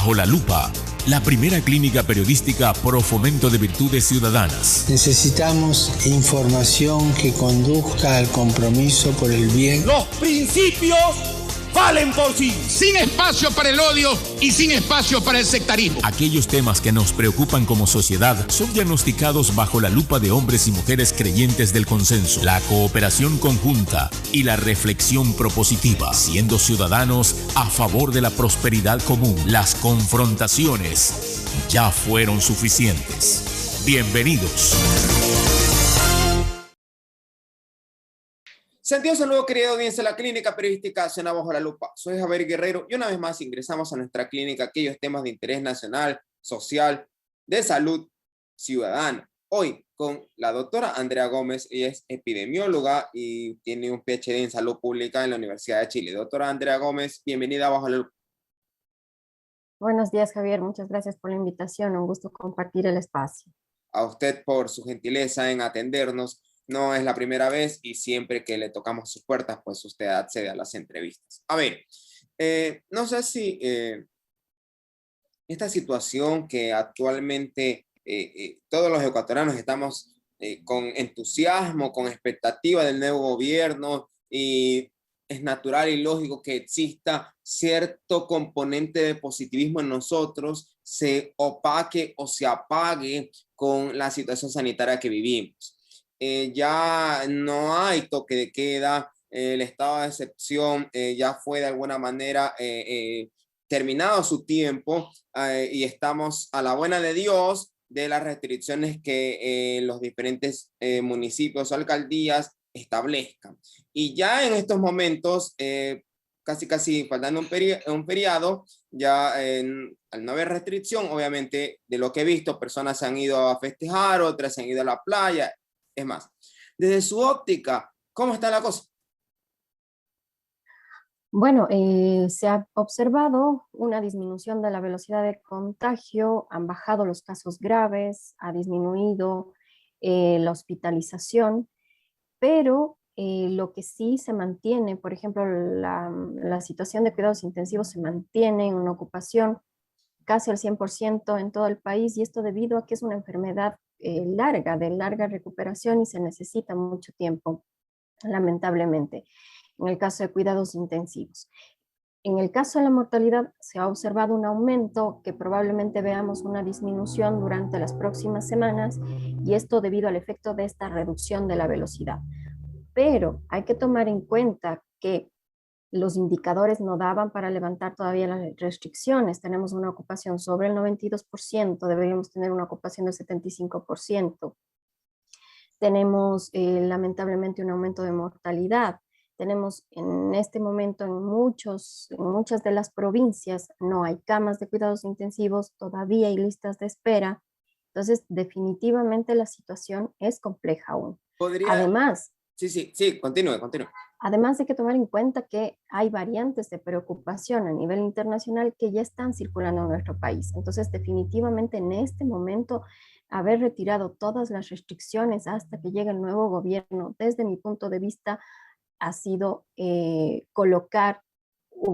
Bajo la Lupa, la primera clínica periodística pro fomento de virtudes ciudadanas. Necesitamos información que conduzca al compromiso por el bien. Los principios valen por sí. Sin espacio para el odio y sin espacio para el sectarismo. Aquellos temas que nos preocupan como sociedad son diagnosticados bajo la lupa de hombres y mujeres creyentes del consenso, la cooperación conjunta y la reflexión propositiva, siendo ciudadanos a favor de la prosperidad común. Las confrontaciones ya fueron suficientes. Bienvenidos. Sentidos saludos, querida audiencia de la clínica periodística Cena Bajo la Lupa. Soy Javier Guerrero y una vez más ingresamos a nuestra clínica aquellos temas de interés nacional, social, de salud ciudadana. Hoy con la doctora Andrea Gómez, ella es epidemióloga y tiene un PhD en salud pública en la Universidad de Chile. Doctora Andrea Gómez, bienvenida a Bajo la Lupa. Buenos días, Javier. Muchas gracias por la invitación. Un gusto compartir el espacio. A usted por su gentileza en atendernos. No es la primera vez y siempre que le tocamos sus puertas, pues usted accede a las entrevistas. A ver, no sé si esta situación que actualmente todos los ecuatorianos estamos con entusiasmo, con expectativa del nuevo gobierno, y es natural y lógico que exista cierto componente de positivismo en nosotros, se opaque o se apague con la situación sanitaria que vivimos. Ya no hay toque de queda, el estado de excepción ya fue de alguna manera terminado su tiempo y estamos a la buena de Dios de las restricciones que los diferentes municipios o alcaldías establezcan. Y ya en estos momentos, casi faltando un feriado, ya al no haber restricción, obviamente de lo que he visto, personas se han ido a festejar, otras se han ido a la playa. Es más, desde su óptica, ¿cómo está la cosa? Bueno, se ha observado una disminución de la velocidad de contagio, han bajado los casos graves, ha disminuido la hospitalización, pero lo que sí se mantiene, por ejemplo, la situación de cuidados intensivos se mantiene en una ocupación casi al 100% en todo el país, y esto debido a que es una enfermedad de larga recuperación y se necesita mucho tiempo, lamentablemente, en el caso de cuidados intensivos. En el caso de la mortalidad se ha observado un aumento que probablemente veamos una disminución durante las próximas semanas, y esto debido al efecto de esta reducción de la velocidad. Pero hay que tomar en cuenta que los indicadores no daban para levantar todavía las restricciones. Tenemos una ocupación sobre el 92%, deberíamos tener una ocupación del 75%. Tenemos lamentablemente un aumento de mortalidad. Tenemos en este momento en muchas de las provincias no hay camas de cuidados intensivos, todavía hay listas de espera. Entonces, definitivamente la situación es compleja aún. Además, Sí, continúe. Además hay que tomar en cuenta que hay variantes de preocupación a nivel internacional que ya están circulando en nuestro país. Entonces, definitivamente en este momento, haber retirado todas las restricciones hasta que llegue el nuevo gobierno, desde mi punto de vista, ha sido colocar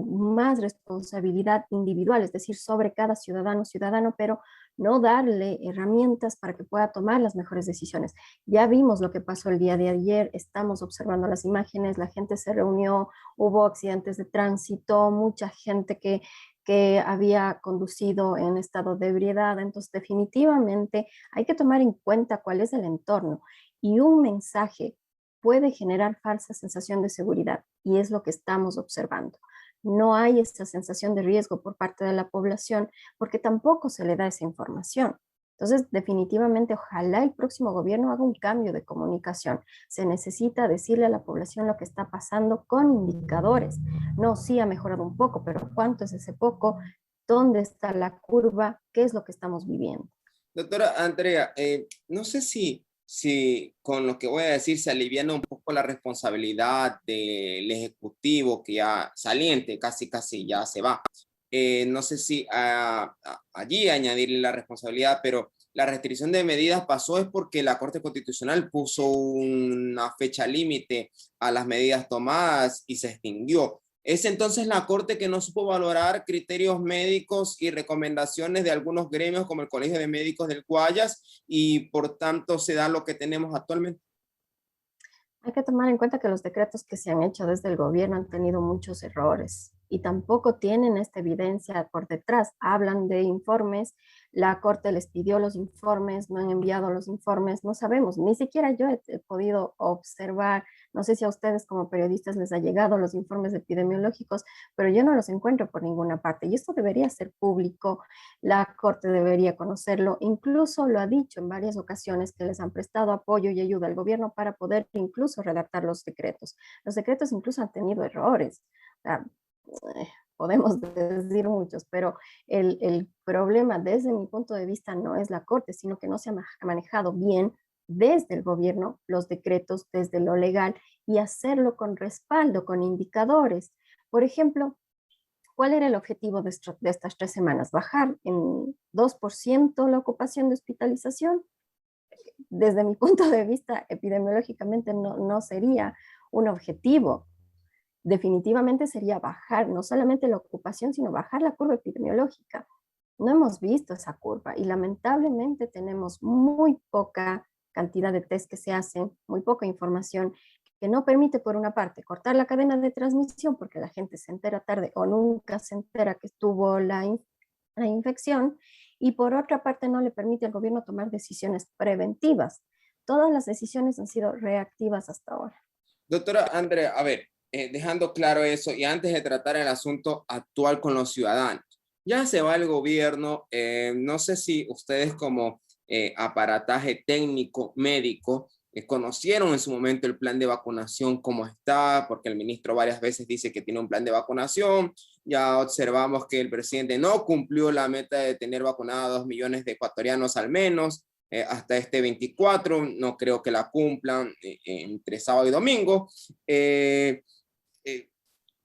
más responsabilidad individual, es decir, sobre cada ciudadano, pero no darle herramientas para que pueda tomar las mejores decisiones. Ya vimos lo que pasó el día de ayer, estamos observando las imágenes, la gente se reunió, hubo accidentes de tránsito, mucha gente que había conducido en estado de ebriedad. Entonces definitivamente hay que tomar en cuenta cuál es el entorno, y un mensaje puede generar falsa sensación de seguridad, y es lo que estamos observando. No hay esa sensación de riesgo por parte de la población porque tampoco se le da esa información. Entonces, definitivamente, ojalá el próximo gobierno haga un cambio de comunicación. Se necesita decirle a la población lo que está pasando con indicadores. No, sí ha mejorado un poco, pero ¿cuánto es ese poco? ¿Dónde está la curva? ¿Qué es lo que estamos viviendo? Doctora Andrea, no sé si con lo que voy a decir se aliviana un poco la responsabilidad del Ejecutivo, que ya saliente, casi ya se va. No sé si allí añadirle la responsabilidad, pero la restricción de medidas pasó es porque la Corte Constitucional puso una fecha límite a las medidas tomadas y se extinguió. Es entonces la Corte que no supo valorar criterios médicos y recomendaciones de algunos gremios como el Colegio de Médicos del Guayas y por tanto se da lo que tenemos actualmente. Hay que tomar en cuenta que los decretos que se han hecho desde el gobierno han tenido muchos errores y tampoco tienen esta evidencia por detrás. Hablan de informes, la Corte les pidió los informes, no han enviado los informes, no sabemos, ni siquiera yo he podido observar, no sé si a ustedes como periodistas les ha llegado los informes epidemiológicos, pero yo no los encuentro por ninguna parte y esto debería ser público, la Corte debería conocerlo, incluso lo ha dicho en varias ocasiones que les han prestado apoyo y ayuda al gobierno para poder incluso redactar los decretos. Los decretos incluso han tenido errores. O sea, podemos decir muchos, pero el problema desde mi punto de vista no es la Corte, sino que no se ha manejado bien desde el gobierno los decretos, desde lo legal, y hacerlo con respaldo, con indicadores. Por ejemplo, ¿cuál era el objetivo de estas 3 semanas? ¿Bajar en 2% la ocupación de hospitalización? Desde mi punto de vista, epidemiológicamente no sería un objetivo. Definitivamente sería bajar no solamente la ocupación, sino bajar la curva epidemiológica. No hemos visto esa curva y lamentablemente tenemos muy poca cantidad de test que se hacen, muy poca información que no permite, por una parte, cortar la cadena de transmisión porque la gente se entera tarde o nunca se entera que estuvo la infección, y por otra parte no le permite al gobierno tomar decisiones preventivas. Todas las decisiones han sido reactivas hasta ahora. Doctora Andrea, a ver, dejando claro eso y antes de tratar el asunto actual con los ciudadanos, ya se va el gobierno, no sé si ustedes como aparataje técnico, médico, conocieron en su momento el plan de vacunación cómo está, porque el ministro varias veces dice que tiene un plan de vacunación, ya observamos que el presidente no cumplió la meta de tener vacunados 2 millones de ecuatorianos al menos, hasta este 24, no creo que la cumplan entre sábado y domingo.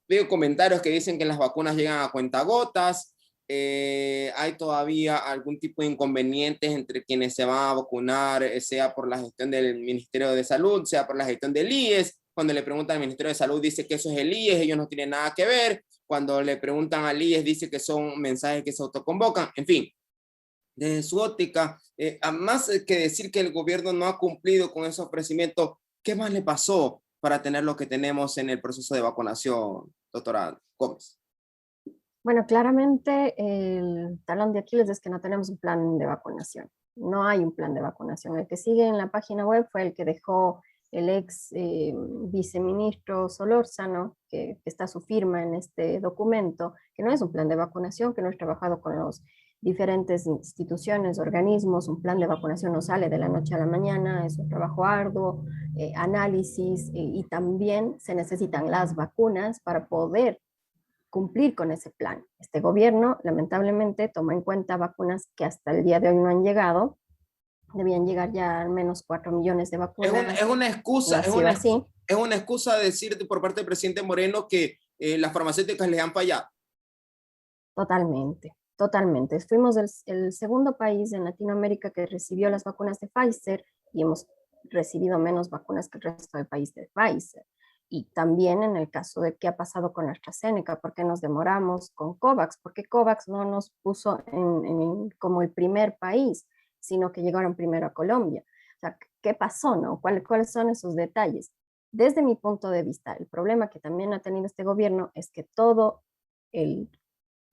Veo comentarios que dicen que las vacunas llegan a cuentagotas, hay todavía algún tipo de inconvenientes entre quienes se van a vacunar, sea por la gestión del Ministerio de Salud, sea por la gestión del IES. Cuando le preguntan al Ministerio de Salud dice que eso es el IES, ellos no tienen nada que ver. Cuando le preguntan al IES dice que son mensajes que se autoconvocan. En fin, desde su óptica, más que decir que el gobierno no ha cumplido con ese ofrecimiento, ¿qué más le pasó para tener lo que tenemos en el proceso de vacunación, doctora Gómez? Bueno, claramente el talón de Aquiles es que no tenemos un plan de vacunación. No hay un plan de vacunación. El que sigue en la página web fue el que dejó el ex viceministro Solórzano, que está su firma en este documento, que no es un plan de vacunación, que no es trabajado con los diferentes instituciones, organismos. Un plan de vacunación no sale de la noche a la mañana, es un trabajo arduo, análisis, y también se necesitan las vacunas para poder cumplir con ese plan. Este gobierno lamentablemente toma en cuenta vacunas que hasta el día de hoy no han llegado. Debían llegar ya al menos 4 millones de vacunas. Es una excusa, es una excusa decir por parte del presidente Moreno que las farmacéuticas les han fallado. Totalmente, totalmente. Fuimos el segundo país en Latinoamérica que recibió las vacunas de Pfizer y hemos recibido menos vacunas que el resto del país de Pfizer. Y también en el caso de qué ha pasado con AstraZeneca, por qué nos demoramos con COVAX, porque COVAX no nos puso como el primer país, sino que llegaron primero a Colombia. O sea, ¿qué pasó, no? ¿Cuáles son esos detalles? Desde mi punto de vista, el problema que también ha tenido este gobierno es que todo el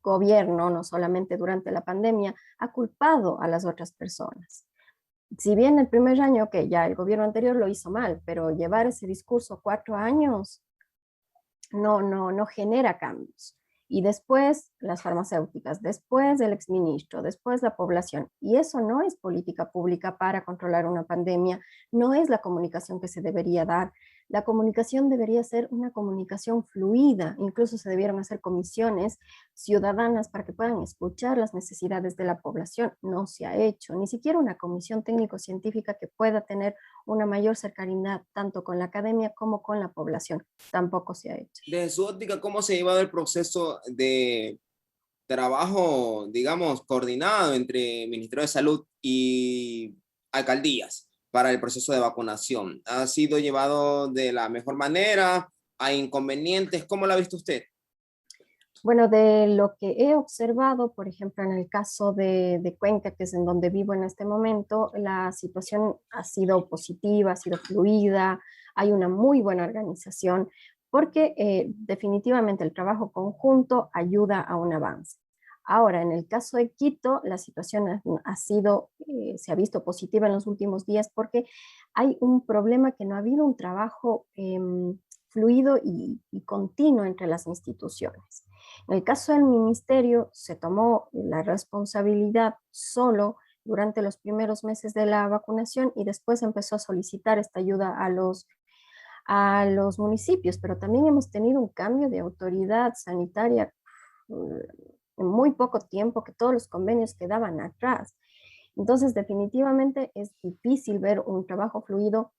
gobierno, no solamente durante la pandemia, ha culpado a las otras personas. Si bien el primer año, que ya el gobierno anterior lo hizo mal, pero llevar ese discurso 4 años no genera cambios. Y después las farmacéuticas, después el exministro, después la población. Y eso no es política pública para controlar una pandemia, no es la comunicación que se debería dar. La comunicación debería ser una comunicación fluida, incluso se debieron hacer comisiones ciudadanas para que puedan escuchar las necesidades de la población. No se ha hecho, ni siquiera una comisión técnico-científica que pueda tener una mayor cercanía tanto con la academia como con la población. Tampoco se ha hecho. Desde su óptica, ¿cómo se ha llevado el proceso de trabajo, digamos, coordinado entre Ministerio de Salud y alcaldías para el proceso de vacunación? ¿Ha sido llevado de la mejor manera? ¿Hay inconvenientes? ¿Cómo lo ha visto usted? Bueno, de lo que he observado, por ejemplo, en el caso de Cuenca, que es en donde vivo en este momento, la situación ha sido positiva, ha sido fluida, hay una muy buena organización, porque definitivamente el trabajo conjunto ayuda a un avance. Ahora, en el caso de Quito, la situación ha sido, se ha visto positiva en los últimos días porque hay un problema que no ha habido un trabajo fluido y continuo entre las instituciones. En el caso del ministerio, se tomó la responsabilidad solo durante los primeros meses de la vacunación y después empezó a solicitar esta ayuda a los municipios, pero también hemos tenido un cambio de autoridad sanitaria en muy poco tiempo, que todos los convenios quedaban atrás. Entonces, definitivamente es difícil ver un trabajo fluido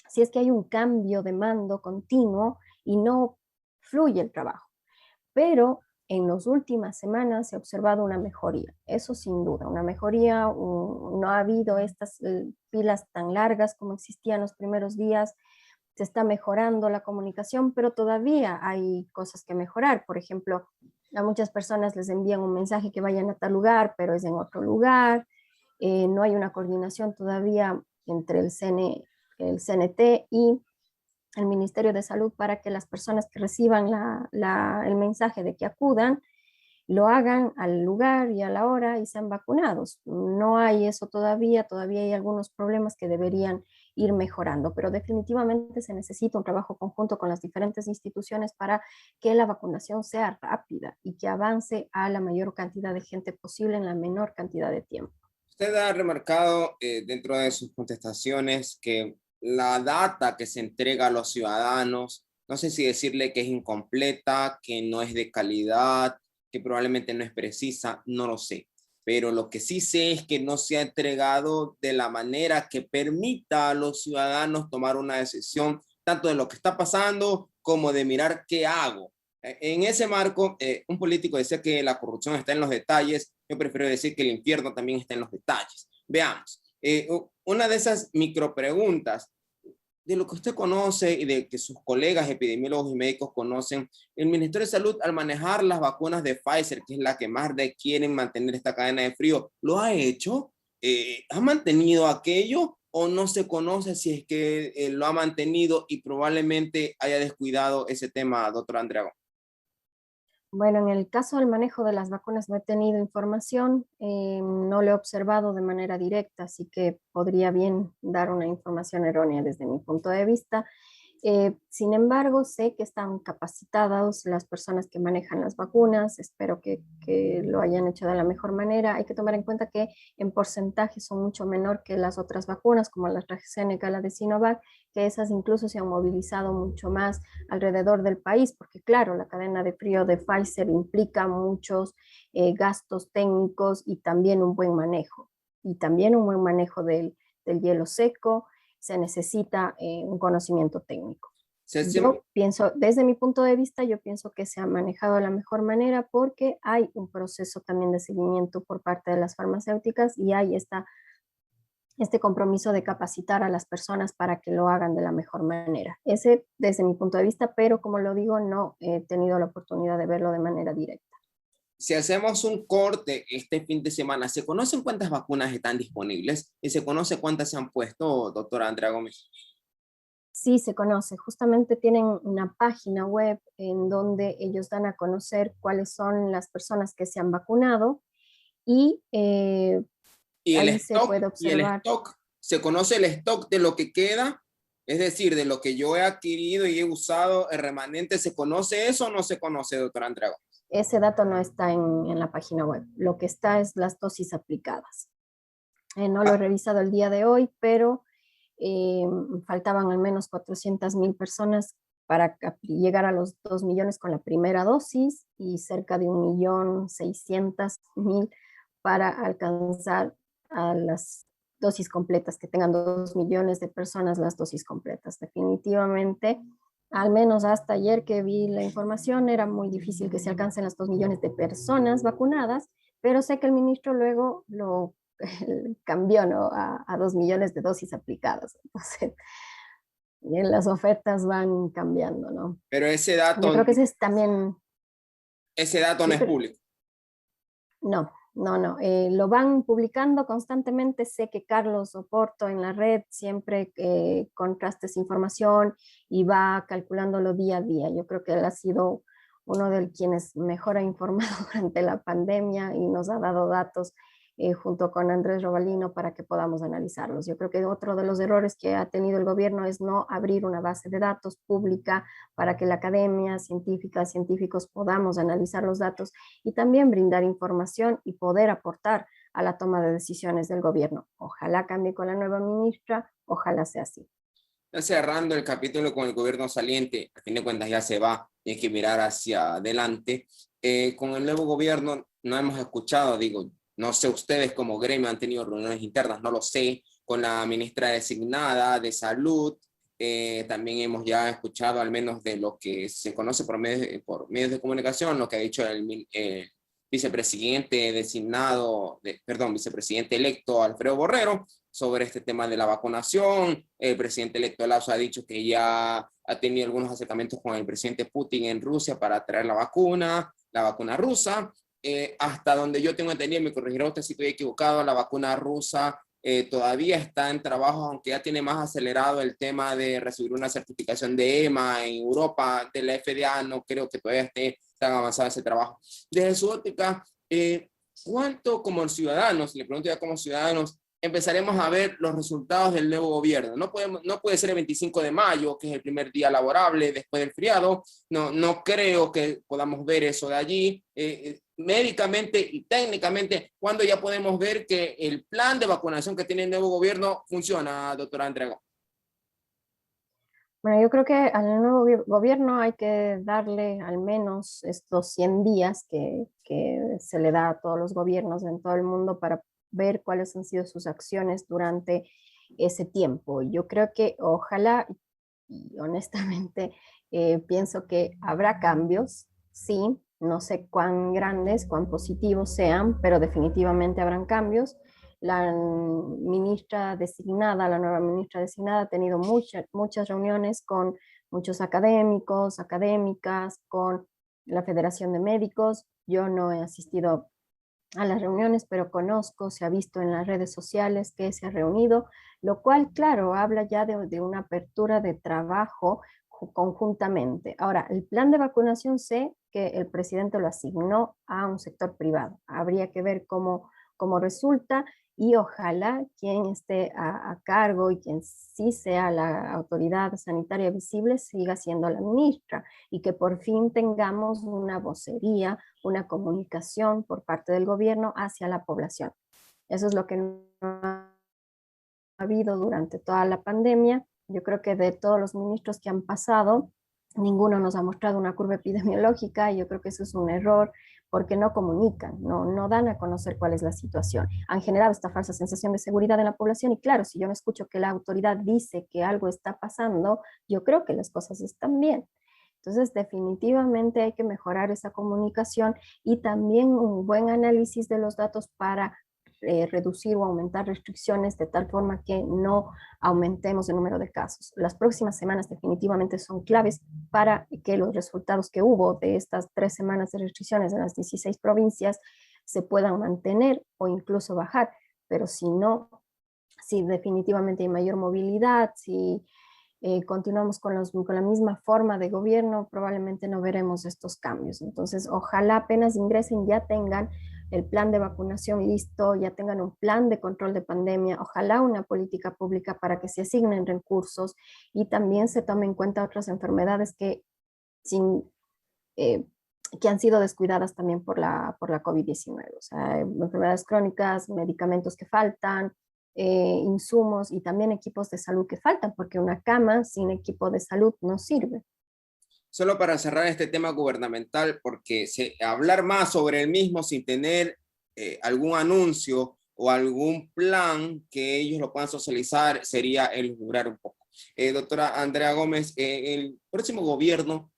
si es que hay un cambio de mando continuo y no fluye el trabajo. Pero en las últimas semanas se ha observado una mejoría, eso sin duda, una mejoría, no ha habido estas filas tan largas como existían los primeros días, se está mejorando la comunicación, pero todavía hay cosas que mejorar. Por ejemplo, a muchas personas les envían un mensaje que vayan a tal lugar, pero es en otro lugar, no hay una coordinación todavía entre el CNT y el Ministerio de Salud para que las personas que reciban el mensaje de que acudan, lo hagan al lugar y a la hora y sean vacunados. No hay eso todavía hay algunos problemas que deberían ir mejorando, pero definitivamente se necesita un trabajo conjunto con las diferentes instituciones para que la vacunación sea rápida y que avance a la mayor cantidad de gente posible en la menor cantidad de tiempo. Usted ha remarcado dentro de sus contestaciones que la data que se entrega a los ciudadanos, no sé si decirle que es incompleta, que no es de calidad, que probablemente no es precisa, no lo sé. Pero lo que sí sé es que no se ha entregado de la manera que permita a los ciudadanos tomar una decisión, tanto de lo que está pasando como de mirar qué hago. En ese marco, un político decía que la corrupción está en los detalles. Yo prefiero decir que el infierno también está en los detalles. Veamos, una de esas micro preguntas, de lo que usted conoce y de que sus colegas epidemiólogos y médicos conocen, el Ministerio de Salud al manejar las vacunas de Pfizer, que es la que más quieren mantener esta cadena de frío, ¿lo ha hecho? ¿Ha mantenido aquello o no se conoce si es que lo ha mantenido y probablemente haya descuidado ese tema, doctora Andrea? Bueno, en el caso del manejo de las vacunas no he tenido información, no lo he observado de manera directa, así que podría bien dar una información errónea desde mi punto de vista. Sin embargo, sé que están capacitadas las personas que manejan las vacunas, espero que lo hayan hecho de la mejor manera. Hay que tomar en cuenta que en porcentaje son mucho menor que las otras vacunas, como la AstraZeneca, la de Sinovac, que esas incluso se han movilizado mucho más alrededor del país, porque claro, la cadena de frío de Pfizer implica muchos gastos técnicos y también un buen manejo, del hielo seco. Se necesita un conocimiento técnico. Yo pienso, desde mi punto de vista, yo pienso que se ha manejado de la mejor manera porque hay un proceso también de seguimiento por parte de las farmacéuticas y hay este compromiso de capacitar a las personas para que lo hagan de la mejor manera. Ese desde mi punto de vista, pero como lo digo, no he tenido la oportunidad de verlo de manera directa. Si hacemos un corte este fin de semana, ¿se conocen cuántas vacunas están disponibles? ¿Y se conoce cuántas se han puesto, doctora Andrea Gómez? Sí, se conoce. Justamente tienen una página web en donde ellos dan a conocer cuáles son las personas que se han vacunado y ahí se puede observar. ¿Y el stock? ¿Se conoce el stock de lo que queda? Es decir, de lo que yo he adquirido y he usado, el remanente, ¿se conoce eso o no se conoce, doctora Andrea Gómez? Ese dato no está en la página web. Lo que está es las dosis aplicadas. No lo he revisado el día de hoy, pero faltaban al menos 400,000 personas para llegar a los 2 millones con la primera dosis y cerca de 1.600.000 para alcanzar a las dosis completas, que tengan 2 millones de personas las dosis completas. Definitivamente, al menos hasta ayer que vi la información, era muy difícil que se alcancen las 2 millones de personas vacunadas, pero sé que el ministro luego lo cambió, ¿no? a 2 millones de dosis aplicadas. Entonces, las ofertas van cambiando, ¿no? Pero ese dato... Yo creo que ese es también... Ese dato no es público. No, no, no. Lo van publicando constantemente. Sé que Carlos Oporto en la red siempre contrasta esa información y va calculándolo día a día. Yo creo que él ha sido uno de quienes mejor ha informado durante la pandemia y nos ha dado datos junto con Andrés Robalino para que podamos analizarlos. Yo creo que otro de los errores que ha tenido el gobierno es no abrir una base de datos pública para que la academia científica, científicos podamos analizar los datos y también brindar información y poder aportar a la toma de decisiones del gobierno. Ojalá cambie con la nueva ministra, ojalá sea así. Cerrando el capítulo con el gobierno saliente, a fin de cuentas ya se va, y hay que mirar hacia adelante. Con el nuevo gobierno no hemos escuchado, digo, no sé, ustedes como gremio han tenido reuniones internas, no lo sé, con la ministra designada de Salud. También hemos ya escuchado, al menos de lo que se conoce por medios de comunicación, lo que ha dicho el vicepresidente designado, vicepresidente electo Alfredo Borrero sobre este tema de la vacunación. El presidente electo Lazo ha dicho que ya ha tenido algunos acercamientos con el presidente Putin en Rusia para traer la vacuna rusa. Hasta donde yo tengo entendido, me corregirá usted si estoy equivocado, la vacuna rusa todavía está en trabajo, aunque ya tiene más acelerado el tema de recibir una certificación de EMA en Europa, de la FDA, no creo que todavía esté tan avanzado ese trabajo. Desde su óptica, ¿cuánto como ciudadanos, le pregunto ya como ciudadanos, empezaremos a ver los resultados del nuevo gobierno? No puede ser el 25 de mayo, que es el primer día laborable después del feriado. No creo que podamos ver eso de allí. Médicamente y técnicamente, ¿cuándo ya podemos ver que el plan de vacunación que tiene el nuevo gobierno funciona, doctora Andrea? Bueno, yo creo que al nuevo gobierno hay que darle al menos estos 100 días que se le da a todos los gobiernos en todo el mundo para ver cuáles han sido sus acciones durante ese tiempo. Yo creo que ojalá, y honestamente pienso que habrá cambios, sí, no sé cuán grandes, cuán positivos sean, pero definitivamente habrán cambios. La ministra designada, la nueva ministra designada ha tenido muchas reuniones con muchos académicos, académicas, con la Federación de Médicos. Yo no he asistido a las reuniones, pero conozco, se ha visto en las redes sociales que se ha reunido, lo cual, claro, habla ya de una apertura de trabajo conjuntamente. Ahora, el plan de vacunación sé que el presidente lo asignó a un sector privado. Habría que ver cómo resulta y ojalá quien esté a cargo y quien sí sea la autoridad sanitaria visible siga siendo la ministra y que por fin tengamos una vocería, una comunicación por parte del gobierno hacia la población. Eso es lo que no ha habido durante toda la pandemia. Yo creo que de todos los ministros que han pasado, ninguno nos ha mostrado una curva epidemiológica y yo creo que eso es un error porque no comunican, no dan a conocer cuál es la situación. Han generado esta falsa sensación de seguridad en la población y claro, si yo no escucho que la autoridad dice que algo está pasando, yo creo que las cosas están bien. Entonces, definitivamente hay que mejorar esa comunicación y también un buen análisis de los datos para reducir o aumentar restricciones de tal forma que no aumentemos el número de casos. Las próximas semanas definitivamente son claves para que los resultados que hubo de estas 3 semanas de restricciones en las 16 provincias se puedan mantener o incluso bajar, pero si no, si definitivamente hay mayor movilidad, si continuamos con la misma forma de gobierno, probablemente no veremos estos cambios. Entonces, ojalá apenas ingresen ya tengan el plan de vacunación listo, ya tengan un plan de control de pandemia, ojalá una política pública para que se asignen recursos y también se tomen en cuenta otras enfermedades que han sido descuidadas también por la COVID-19, o sea, enfermedades crónicas, medicamentos que faltan, insumos y también equipos de salud que faltan, porque una cama sin equipo de salud no sirve. Solo para cerrar este tema gubernamental, porque hablar más sobre el mismo sin tener algún anuncio o algún plan que ellos lo puedan socializar sería el jurar un poco. Doctora Andrea Gómez, el próximo gobierno,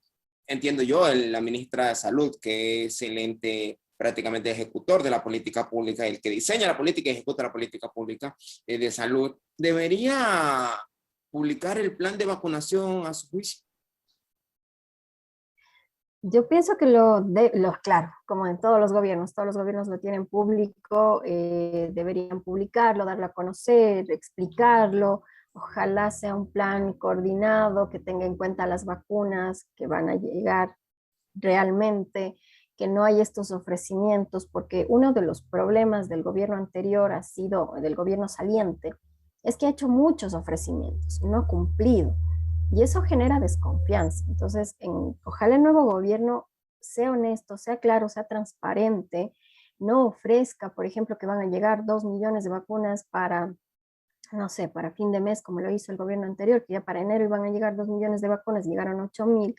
entiendo yo, la ministra de Salud, que es el ente prácticamente ejecutor de la política pública, el que diseña la política y ejecuta la política pública de salud, debería publicar el plan de vacunación a su juicio. Yo pienso que claro, como en todos los gobiernos lo tienen público, deberían publicarlo, darlo a conocer, explicarlo. Ojalá sea un plan coordinado que tenga en cuenta las vacunas que van a llegar realmente, que no hay estos ofrecimientos, porque uno de los problemas del gobierno anterior ha sido, del gobierno saliente, es que ha hecho muchos ofrecimientos y no ha cumplido. Y eso genera desconfianza. Entonces, ojalá el nuevo gobierno sea honesto, sea claro, sea transparente, no ofrezca, por ejemplo, que van a llegar 2 millones de vacunas para, no sé, para fin de mes, como lo hizo el gobierno anterior, que ya para enero iban a llegar 2 millones de vacunas, llegaron 8.000.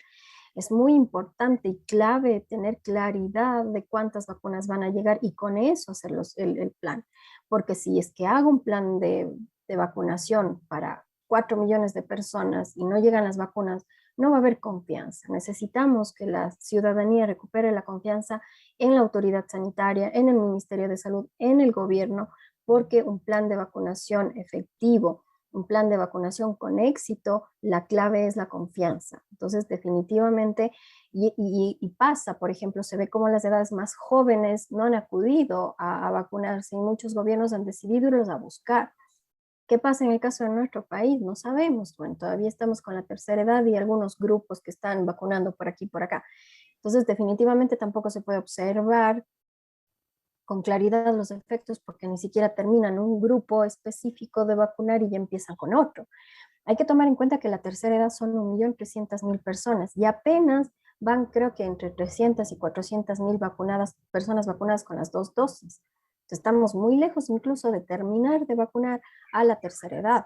Es muy importante y clave tener claridad de cuántas vacunas van a llegar y con eso hacer el plan. Porque si es que hago un plan de vacunación para 4 millones de personas y no llegan las vacunas, no va a haber confianza. Necesitamos que la ciudadanía recupere la confianza en la autoridad sanitaria, en el Ministerio de Salud, en el gobierno, porque un plan de vacunación efectivo, un plan de vacunación con éxito, la clave es la confianza. Entonces, definitivamente, y pasa, por ejemplo, se ve como las edades más jóvenes no han acudido a vacunarse y muchos gobiernos han decidido irlos a buscar. ¿Qué pasa en el caso de nuestro país? No sabemos. Bueno, todavía estamos con la tercera edad y algunos grupos que están vacunando por aquí y por acá. Entonces, definitivamente tampoco se puede observar con claridad los efectos porque ni siquiera terminan un grupo específico de vacunar y ya empiezan con otro. Hay que tomar en cuenta que la tercera edad son 1.300.000 personas y apenas van, creo que entre 300 y 400.000 personas vacunadas con las 2 dosis. Entonces, estamos muy lejos incluso de terminar de vacunar a la tercera edad.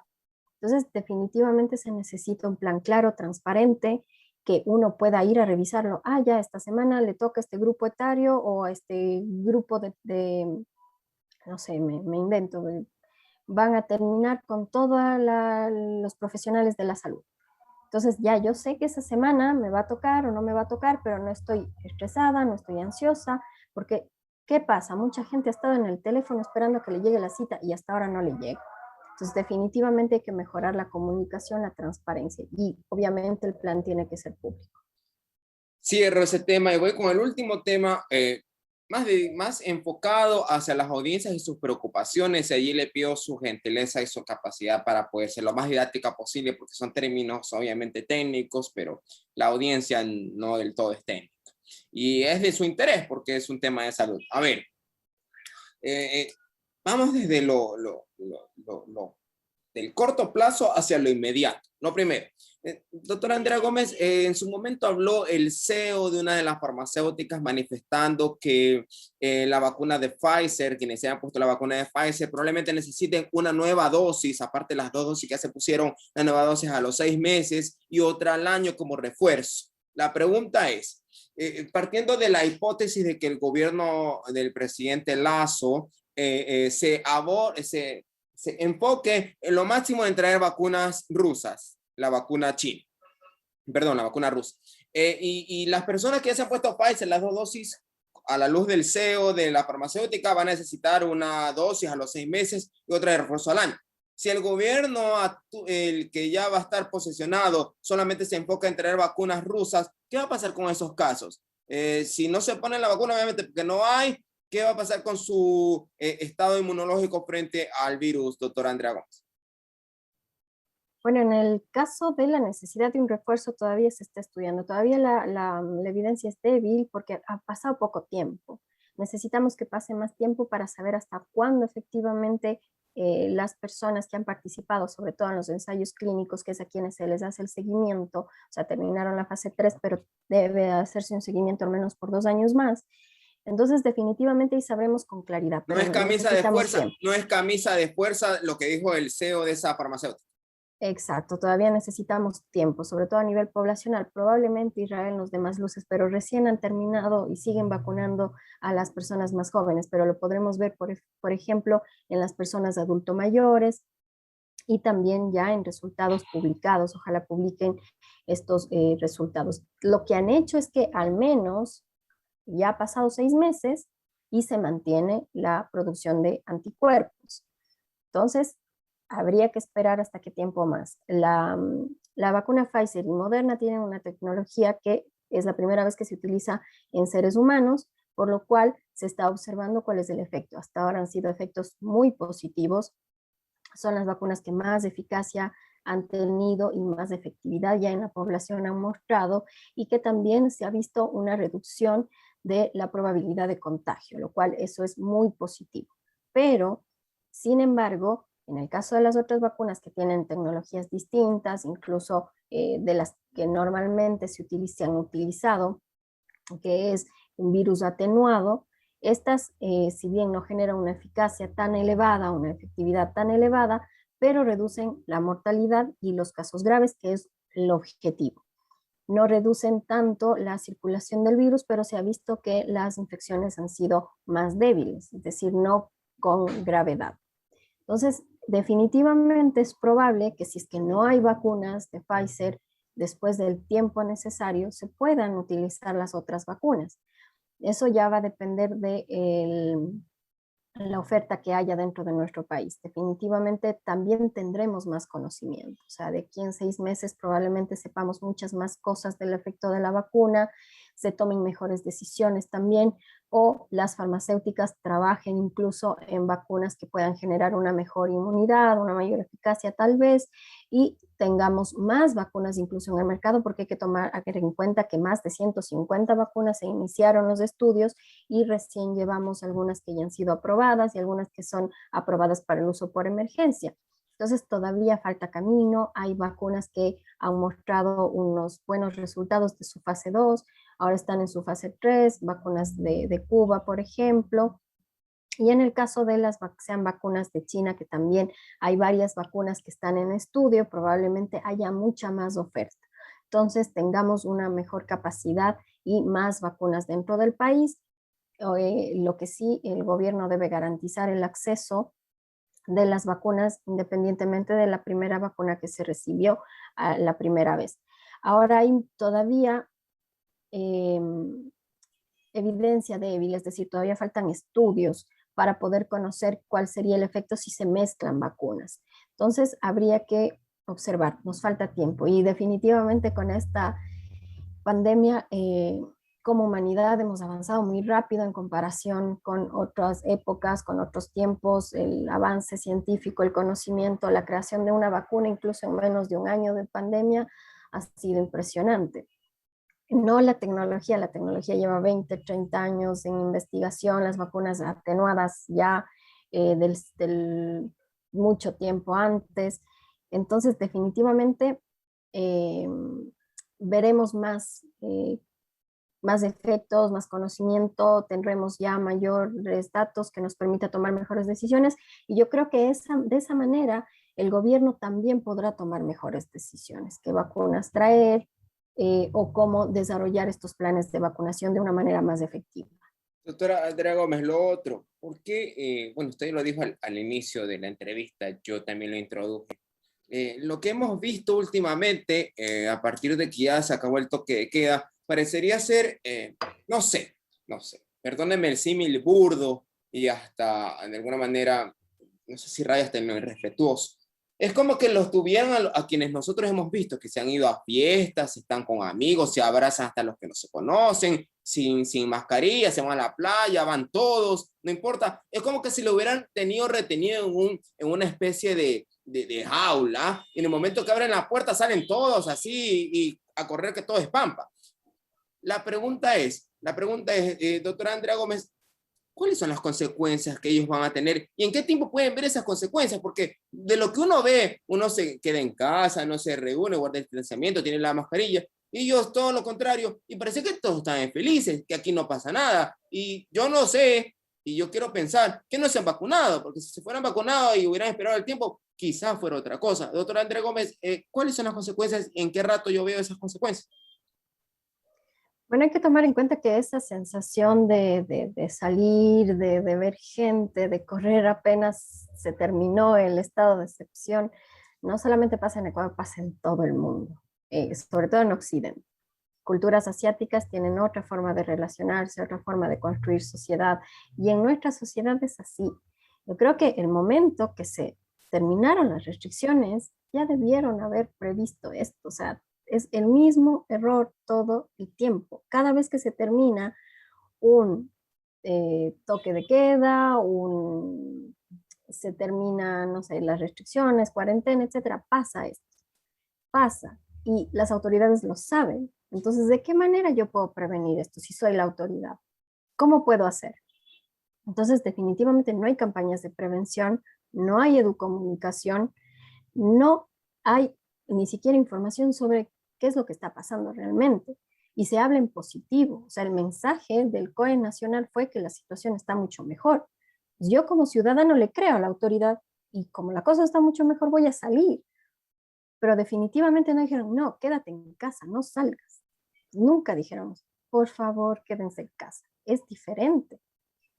Entonces, definitivamente se necesita un plan claro, transparente, que uno pueda ir a revisarlo. Ah, ya, esta semana le toca a este grupo etario o a este grupo no sé, me invento, van a terminar con todos los profesionales de la salud. Entonces ya yo sé que esa semana me va a tocar o no me va a tocar, pero no estoy estresada, no estoy ansiosa, porque ¿qué pasa? Mucha gente ha estado en el teléfono esperando que le llegue la cita y hasta ahora no le llega. Entonces definitivamente hay que mejorar la comunicación, la transparencia y obviamente el plan tiene que ser público. Cierro ese tema y voy con el último tema, más enfocado hacia las audiencias y sus preocupaciones. Y allí le pido su gentileza y su capacidad para poder ser lo más didáctica posible, porque son términos obviamente técnicos, pero la audiencia no del todo es técnica. Y es de su interés porque es un tema de salud. A ver, vamos desde del corto plazo hacia lo inmediato. Lo primero, doctora Andrea Gómez, en su momento habló el CEO de una de las farmacéuticas manifestando que la vacuna de Pfizer, quienes se han puesto la vacuna de Pfizer, probablemente necesiten una nueva dosis, aparte de las 2 dosis que ya se pusieron, la nueva dosis a los 6 meses y otra al año como refuerzo. La pregunta es, partiendo de la hipótesis de que el gobierno del presidente Lasso se enfoque en lo máximo en traer vacunas rusas, la vacuna china, perdón, la vacuna rusa. Y las personas que ya se han puesto Pfizer, las 2 dosis, a la luz del CEO de la farmacéutica, van a necesitar una dosis a los 6 meses y otra de refuerzo al año. Si el gobierno, el que ya va a estar posesionado, solamente se enfoca en traer vacunas rusas, ¿qué va a pasar con esos casos? Si no se pone la vacuna, obviamente, porque no hay, ¿qué va a pasar con su estado inmunológico frente al virus, doctora Andrea Gómez? Bueno, en el caso de la necesidad de un refuerzo todavía se está estudiando, todavía la evidencia es débil porque ha pasado poco tiempo. Necesitamos que pase más tiempo para saber hasta cuándo efectivamente las personas que han participado, sobre todo en los ensayos clínicos, que es a quienes se les hace el seguimiento, o sea, terminaron la fase 3, pero debe hacerse un seguimiento al menos por 2 años más. Entonces, definitivamente ahí sabremos con claridad. No es camisa de fuerza, no es camisa de fuerza lo que dijo el CEO de esa farmacéutica. Exacto, todavía necesitamos tiempo, sobre todo a nivel poblacional. Probablemente Israel nos dé más luces, pero recién han terminado y siguen vacunando a las personas más jóvenes, pero lo podremos ver, por ejemplo, en las personas adultos mayores y también ya en resultados publicados. Ojalá publiquen estos resultados. Lo que han hecho es que al menos ya ha pasado 6 meses y se mantiene la producción de anticuerpos. Entonces, habría que esperar hasta qué tiempo más. La vacuna Pfizer y Moderna tienen una tecnología que Es la primera vez que se utiliza en seres humanos, por lo cual se está observando cuál es el efecto. Hasta ahora han sido efectos muy positivos. Son las vacunas que más eficacia han tenido y más efectividad ya en la población han mostrado, y que también se ha visto una reducción de la probabilidad de contagio, lo cual eso es muy positivo. Pero, sin embargo, en el caso de las otras vacunas que tienen tecnologías distintas, incluso de las que normalmente se han utilizado, que es un virus atenuado, estas, si bien no generan una eficacia tan elevada, una efectividad tan elevada, pero reducen la mortalidad y los casos graves, que es el objetivo. No reducen tanto la circulación del virus, pero se ha visto que las infecciones han sido más débiles, es decir, no con gravedad. Entonces, definitivamente es probable que si es que no hay vacunas de Pfizer, después del tiempo necesario, se puedan utilizar las otras vacunas. Eso ya va a depender de la oferta que haya dentro de nuestro país. Definitivamente también tendremos más conocimiento. O sea, de aquí en 6 meses probablemente sepamos muchas más cosas del efecto de la vacuna, se tomen mejores decisiones también, o las farmacéuticas trabajen incluso en vacunas que puedan generar una mejor inmunidad, una mayor eficacia tal vez, y tengamos más vacunas incluso en el mercado, porque hay que tener en cuenta que más de 150 vacunas se iniciaron los estudios y recién llevamos algunas que ya han sido aprobadas y algunas que son aprobadas para el uso por emergencia. Entonces todavía falta camino, hay vacunas que han mostrado unos buenos resultados de su fase 2, ahora están en su fase 3, vacunas de Cuba, por ejemplo. Y en el caso de las sean vacunas de China, que también hay varias vacunas que están en estudio, probablemente haya mucha más oferta. Entonces tengamos una mejor capacidad y más vacunas dentro del país. Lo que sí, el gobierno debe garantizar el acceso de las vacunas independientemente de la primera vacuna que se recibió la primera vez. Ahora hay todavía evidencia débil, es decir, todavía faltan estudios para poder conocer cuál sería el efecto si se mezclan vacunas. Entonces, habría que observar, nos falta tiempo, y definitivamente con esta pandemia, como humanidad hemos avanzado muy rápido en comparación con otras épocas, con otros tiempos. El avance científico, el conocimiento, la creación de una vacuna, incluso en menos de un año de pandemia, ha sido impresionante. No la tecnología lleva 20, 30 años en investigación, las vacunas atenuadas ya del mucho tiempo antes. Entonces, definitivamente veremos más efectos, más conocimiento, tendremos ya mayores datos que nos permita tomar mejores decisiones, y yo creo que de esa manera el gobierno también podrá tomar mejores decisiones, qué vacunas traer, o cómo desarrollar estos planes de vacunación de una manera más efectiva. Doctora Andrea Gómez, lo otro, ¿por qué? Bueno, usted lo dijo al inicio de la entrevista, yo también lo introduje. Lo que hemos visto últimamente, a partir de que ya se acabó el toque de queda, parecería ser, no sé, perdónenme el símil burdo y hasta de alguna manera, no sé si raya hasta en lo irrespetuoso. Es como que los tuvieran a quienes nosotros hemos visto, que se han ido a fiestas, están con amigos, se abrazan hasta los que no se conocen, sin mascarilla, se van a la playa, van todos, no importa. Es como que si lo hubieran retenido en una especie de jaula, y en el momento que abren la puerta salen todos así y a correr que todo es pampa. La pregunta es, doctora Andrea Gómez, ¿cuáles son las consecuencias que ellos van a tener? ¿Y en qué tiempo pueden ver esas consecuencias? Porque de lo que uno ve, uno se queda en casa, no se reúne, guarda el distanciamiento, tiene la mascarilla, y ellos todo lo contrario, y parece que todos están felices, que aquí no pasa nada. Y yo no sé, y yo quiero pensar que no se han vacunado, porque si se fueran vacunados y hubieran esperado el tiempo, quizás fuera otra cosa. Doctora Andrea Gómez, ¿cuáles son las consecuencias? ¿En qué rato yo veo esas consecuencias? Bueno, hay que tomar en cuenta que esa sensación de salir, de ver gente, de correr apenas se terminó el estado de excepción, no solamente pasa en Ecuador, pasa en todo el mundo, sobre todo en Occidente. Culturas asiáticas tienen otra forma de relacionarse, otra forma de construir sociedad, y en nuestra sociedad es así. Yo creo que el momento que se terminaron las restricciones, ya debieron haber previsto esto. O sea, Es el mismo error todo el tiempo. Cada vez que se termina un toque de queda, se termina, no sé, las restricciones, cuarentena, etcétera, pasa esto, pasa, y las autoridades lo saben. Entonces, ¿de qué manera yo puedo prevenir esto si soy la autoridad? ¿Cómo puedo hacer? Entonces, definitivamente no hay campañas de prevención, no hay educomunicación, no hay ni siquiera información sobre qué es lo que está pasando realmente. Y se habla en positivo. O sea, el mensaje del COE nacional fue que la situación está mucho mejor. Yo como ciudadano le creo a la autoridad y como la cosa está mucho mejor voy a salir. Pero definitivamente no dijeron, no, quédate en casa, no salgas. Nunca dijeron, por favor, quédense en casa. Es diferente.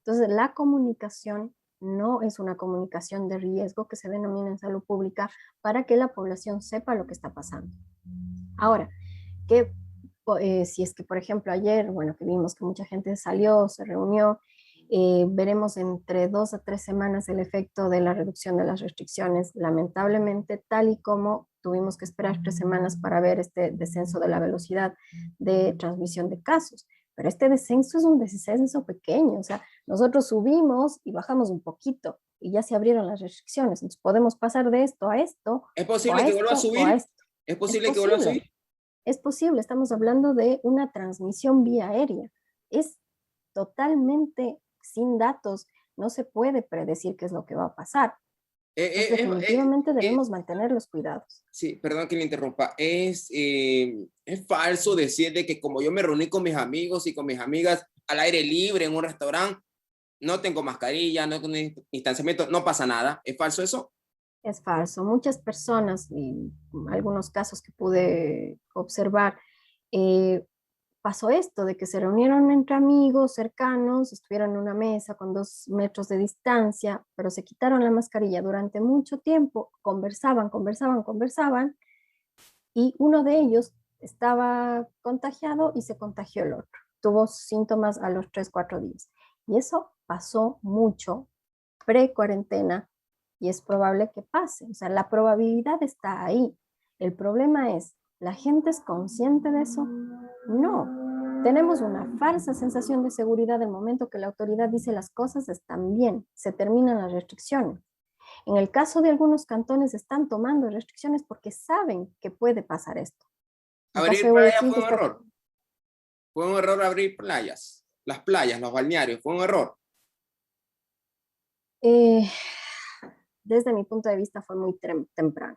Entonces, la comunicación no es una comunicación de riesgo que se denomina en salud pública para que la población sepa lo que está pasando. Ahora, si es que, por ejemplo, ayer, bueno, que vimos que mucha gente salió, se reunió, veremos entre 2 a 3 semanas el efecto de la reducción de las restricciones, lamentablemente, tal y como tuvimos que esperar 3 semanas para ver este descenso de la velocidad de transmisión de casos. Pero este descenso es un descenso pequeño, o sea, nosotros subimos y bajamos un poquito y ya se abrieron las restricciones, entonces podemos pasar de esto a esto. ¿Es posible que vuelva a subir? ¿Es posible que vuelva a subir? Es posible, estamos hablando de una transmisión vía aérea. Es totalmente sin datos, no se puede predecir qué es lo que va a pasar. Definitivamente debemos mantener los cuidados. Sí, perdón que le interrumpa. Es falso decir de que como yo me reuní con mis amigos y con mis amigas al aire libre en un restaurante, no tengo mascarilla, no tengo distanciamiento, no pasa nada. ¿Es falso eso? Es falso. Muchas personas, y algunos casos que pude observar, pasó esto, de que se reunieron entre amigos cercanos, estuvieron en una mesa con 2 metros de distancia, pero se quitaron la mascarilla durante mucho tiempo, conversaban, y uno de ellos estaba contagiado y se contagió el otro. Tuvo síntomas a los 3, 4 días. Y eso pasó mucho pre-cuarentena y es probable que pase. O sea, la probabilidad está ahí. El problema es, ¿la gente es consciente de eso? No. Tenemos una falsa sensación de seguridad en el momento que la autoridad dice las cosas están bien, se terminan las restricciones. En el caso de algunos cantones están tomando restricciones porque saben que puede pasar esto. Abrir playas fue un error. Fue un error abrir playas. Las playas, los balnearios, fue un error. Desde mi punto de vista fue muy temprano.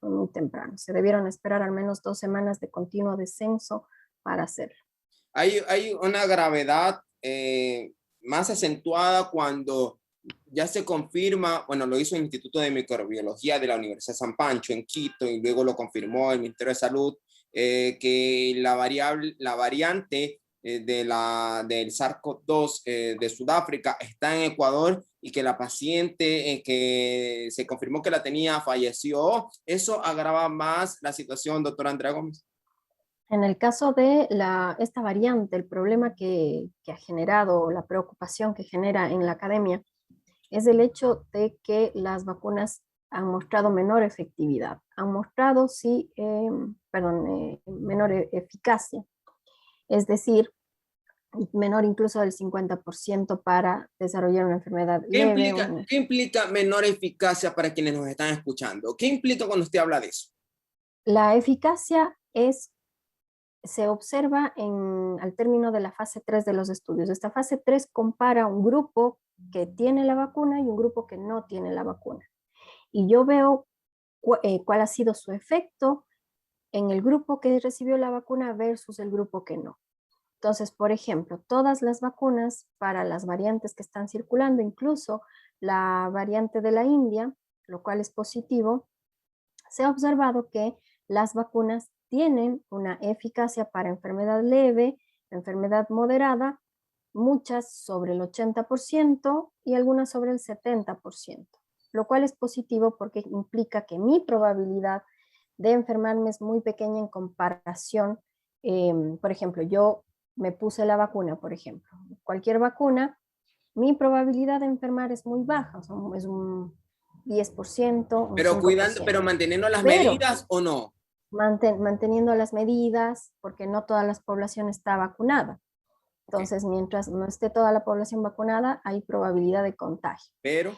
Fue muy temprano. Se debieron esperar al menos 2 semanas de continuo descenso para hacerlo. Hay una gravedad más acentuada cuando ya se confirma, bueno, lo hizo el Instituto de Microbiología de la Universidad de San Pancho en Quito y luego lo confirmó el Ministerio de Salud, que la variante del SARS-CoV-2 de Sudáfrica está en Ecuador y que la paciente que se confirmó que la tenía falleció. ¿Eso agrava más la situación, doctora Andrea Gómez? En el caso de esta variante, el problema que ha generado, la preocupación que genera en la academia, es el hecho de que las vacunas han mostrado menor efectividad, han mostrado, menor eficacia, es decir, menor incluso del 50% para desarrollar una enfermedad leve. ¿Qué implica menor eficacia para quienes nos están escuchando? ¿Qué implica cuando usted habla de eso? La eficacia se observa al término de la fase 3 de los estudios. Esta fase 3 compara un grupo que tiene la vacuna y un grupo que no tiene la vacuna. Y yo veo cuál ha sido su efecto en el grupo que recibió la vacuna versus el grupo que no. Entonces, por ejemplo, todas las vacunas para las variantes que están circulando, incluso la variante de la India, lo cual es positivo, se ha observado que las vacunas tienen una eficacia para enfermedad leve, enfermedad moderada, muchas sobre el 80% y algunas sobre el 70%, lo cual es positivo porque implica que mi probabilidad de enfermarme es muy pequeña en comparación. Por ejemplo, yo me puse la vacuna, por ejemplo, cualquier vacuna, mi probabilidad de enfermar es muy baja, o sea, es un 10%, un pero 5%. cuidando, pero manteniendo las medidas o no. manteniendo las medidas, porque no toda la población está vacunada. Entonces, mientras no esté toda la población vacunada, hay probabilidad de contagio. Pero